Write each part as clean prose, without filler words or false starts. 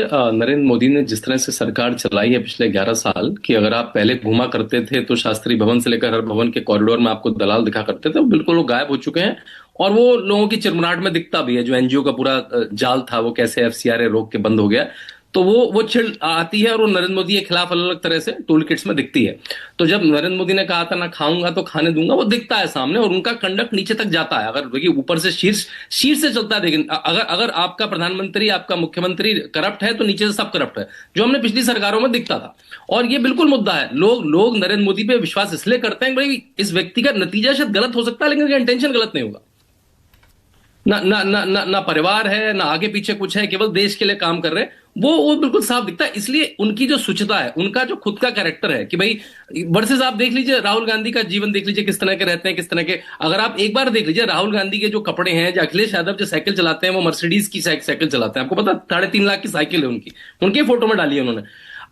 नरेंद्र मोदी ने जिस तरह से सरकार चलाई है पिछले 11 साल कि अगर आप पहले घूमा करते थे तो शास्त्री भवन से लेकर हर भवन के कॉरिडोर में आपको दलाल दिखा करते थे, वो बिल्कुल वो गायब हो चुके हैं। और वो लोगों की चिरमुराहट में दिखता भी है, जो एनजीओ का पूरा जाल था वो कैसे एफसीआरए रोक के बंद हो गया। तो वो छिड़ आती है और वो नरेंद्र मोदी के खिलाफ अलग अलग तरह से टूल किट्स में दिखती है। तो जब नरेंद्र मोदी ने कहा था ना खाऊंगा तो खाने दूंगा, वो दिखता है सामने और उनका कंडक्ट नीचे तक जाता है। अगर देखिए ऊपर से शीर्ष शीर्ष से चलता है, लेकिन अगर अगर आपका प्रधानमंत्री आपका मुख्यमंत्री करप्ट है तो नीचे से सब करप्ट है, जो हमने पिछली सरकारों में दिखता था। और ये बिल्कुल मुद्दा है। लोग लोग नरेंद्र मोदी पे विश्वास इसलिए करते हैं कि भाई इस व्यक्ति का नतीजा शायद गलत हो सकता है, लेकिन इंटेंशन गलत नहीं होगा। ना ना ना ना ना परिवार है, ना आगे पीछे कुछ है, केवल देश के लिए काम कर रहे हैं। वो बिल्कुल साफ दिखता है। इसलिए उनकी जो शुचिता है, उनका जो खुद का कैरेक्टर है कि भाई वर्सेस आप देख लीजिए राहुल गांधी का जीवन देख लीजिए, किस तरह के रहते हैं, किस तरह के। अगर आप एक बार देख लीजिए राहुल गांधी के जो कपड़े हैं, जो अखिलेश यादव जो साइकिल चलाते हैं, वो मर्सिडीज की साइकिल चलाते हैं। आपको पता 3.5 लाख की साइकिल है उनकी, उनके फोटो में डाली है उन्होंने।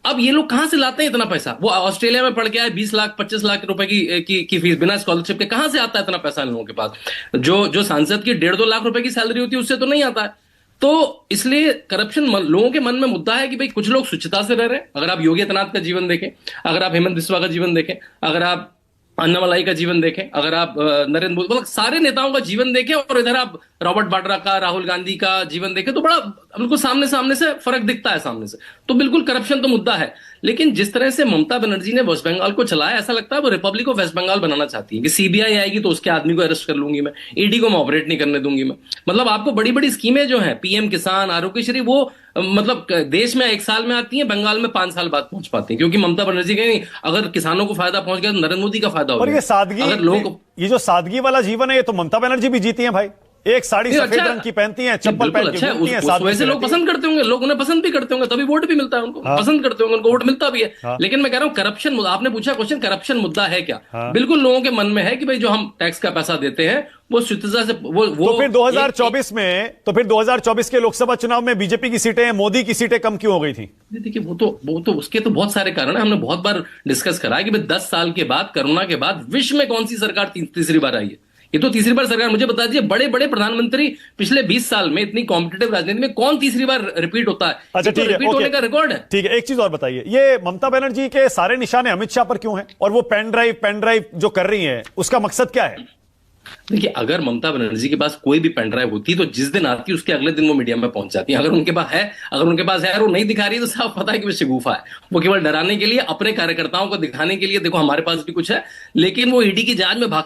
अब ये लोग कहां से लाते हैं इतना पैसा? वो ऑस्ट्रेलिया में पढ़ के आए, 20 लाख 25 लाख रुपए की फीस बिना स्कॉलरशिप के, कहां से आता है इतना पैसा इन लोगों के पास? जो जो सांसद की 1.5-2 लाख रुपए की सैलरी होती है उससे तो नहीं आता है। तो इसलिए करप्शन लोगों के मन में मुद्दा है कि भाई कुछ लोग शुचिता से रह रहे हैं। अगर आप योगी आदित्यनाथ का जीवन देखें, अगर आप हेमंत बिस्वा का जीवन देखें, अगर आप अन्नामलाई का जीवन देखें, अगर आप नरेंद्र मोदी, मतलब सारे नेताओं का जीवन देखें, और इधर आप रॉबर्ट वाड्रा का, राहुल गांधी का जीवन देखें, तो बड़ा बिल्कुल सामने सामने से फर्क दिखता है सामने से। तो बिल्कुल करप्शन तो मुद्दा है। लेकिन जिस तरह से ममता बनर्जी ने वेस्ट बंगाल को चलाया, ऐसा लगता है वो रिपब्लिक ऑफ वेस्ट बंगाल बनाना चाहती है कि सीबीआई आएगी तो उसके आदमी को अरेस्ट कर लूंगी मैं, ईडी को मैं ऑपरेट नहीं करने दूंगी मैं। मतलब आपको बड़ी बड़ी स्कीमें जो हैं, पीएम किसान, आरोग्यश्री, वो मतलब देश में 1 साल में आती है, बंगाल में 5 साल बाद पहुंच पाती है, क्योंकि ममता बनर्जी कहेंगे अगर किसानों को फायदा पहुंच गया तो नरेंद्र मोदी का फायदा हो और गया। ये सादगी, अगर लोगों को ये जो सादगी वाला जीवन है, ये तो ममता बनर्जी भी जीती हैं भाई। एक साड़ी सफेद रंग की पहनती हैं, चप्पल पहन के घूमती हैं, सादगी वैसे से लोग रहती हैं। पसंद करते होंगे, लोग उन्हें पसंद भी करते होंगे, तभी वोट भी मिलता है उनको। हाँ। पसंद करते होंगे, उनको वोट मिलता भी है। हाँ। लेकिन मैं कह रहा हूं करप्शन, आपने पूछा क्वेश्चन, करप्शन मुद्दा है क्या? हाँ। बिल्कुल लोगों के मन में है कि भाई जो हम टैक्स का पैसा देते हैं वो शुद्धता से वो तो फिर 2024 में, तो फिर 2024 के लोकसभा चुनाव में बीजेपी की सीटें, मोदी की सीटें कम क्यों हो गई थी? देखिए वो तो उसके तो बहुत सारे कारण है। हमने बहुत बार डिस्कस करा है कि भाई 10 साल के बाद, कोरोना के बाद विश्व में कौन सी सरकार तीसरी बार आई है? ये तो तीसरी बार सरकार। मुझे बता दीजिए बड़े बड़े प्रधानमंत्री पिछले 20 साल में इतनी कॉम्पिटिटिव राजनीति में कौन तीसरी बार रिपीट होता है? अच्छा ठीक है, रिपीट होने का रिकॉर्ड है। ठीक है, एक चीज और बताइए, ये ममता बनर्जी के सारे निशाने अमित शाह पर क्यों हैं? और वो पेन ड्राइव जो कर रही हैं, उसका मकसद क्या है? देखिए अगर ममता बनर्जी के पास कोई भी पेन ड्राइव होती तो जिस दिन आती उसके अगले दिन वो मीडिया में पहुंच जाती है। अगर उनके पास है और वो नहीं दिखा रही, तो साफ पता है कि वो शगुफा है। वो केवल डराने के लिए, अपने कार्यकर्ताओं को दिखाने के लिए, देखो हमारे पास भी कुछ है, लेकिन वो ईडी की जांच में भाग